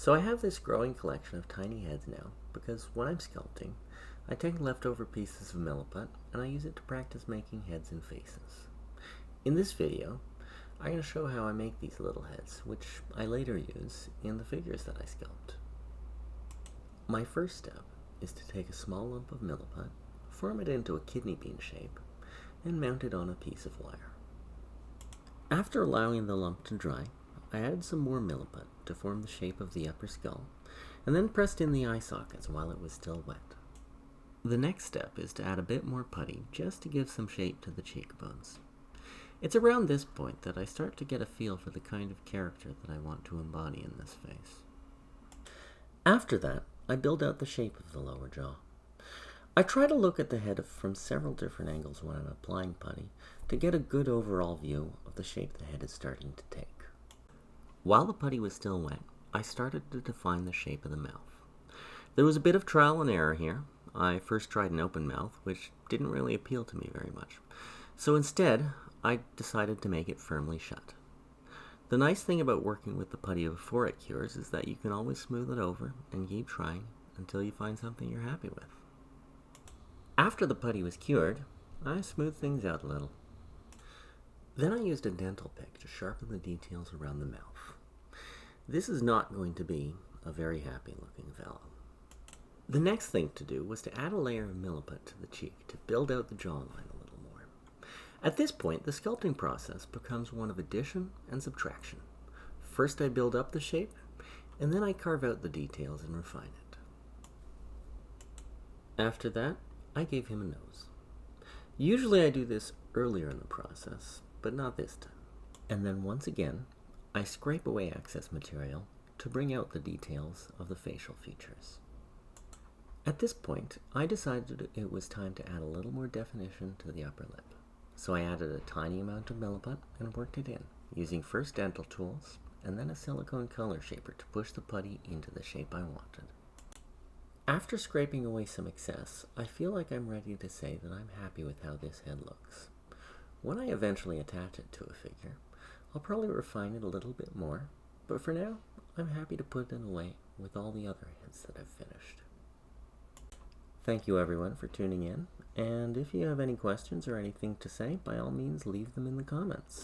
So I have this growing collection of tiny heads now because when I'm sculpting, I take leftover pieces of milliput and I use it to practice making heads and faces. In this video, I'm going to show how I make these little heads, which I later use in the figures that I sculpt. My first step is to take a small lump of milliput, form it into a kidney bean shape, and mount it on a piece of wire. After allowing the lump to dry, I added some more milliput to form the shape of the upper skull, and then pressed in the eye sockets while it was still wet. The next step is to add a bit more putty just to give some shape to the cheekbones. It's around this point that I start to get a feel for the kind of character that I want to embody in this face. After that, I build out the shape of the lower jaw. I try to look at the head from several different angles when I'm applying putty to get a good overall view of the shape the head is starting to take. While the putty was still wet, I started to define the shape of the mouth. There was a bit of trial and error here. I first tried an open mouth, which didn't really appeal to me very much. So instead, I decided to make it firmly shut. The nice thing about working with the putty before it cures is that you can always smooth it over and keep trying until you find something you're happy with. After the putty was cured, I smoothed things out a little. Then I used a dental pick to sharpen the details around the mouth. This is not going to be a very happy looking fellow. The next thing to do was to add a layer of milliput to the cheek to build out the jawline a little more. At this point, the sculpting process becomes one of addition and subtraction. First I build up the shape, and then I carve out the details and refine it. After that, I gave him a nose. Usually I do this earlier in the process, but not this time. And then once again, I scrape away excess material to bring out the details of the facial features. At this point, I decided it was time to add a little more definition to the upper lip. So I added a tiny amount of milliput and worked it in, using first dental tools and then a silicone color shaper to push the putty into the shape I wanted. After scraping away some excess, I feel like I'm ready to say that I'm happy with how this head looks. When I eventually attach it to a figure, I'll probably refine it a little bit more, but for now, I'm happy to put it away with all the other heads that I've finished. Thank you everyone for tuning in, and if you have any questions or anything to say, by all means leave them in the comments.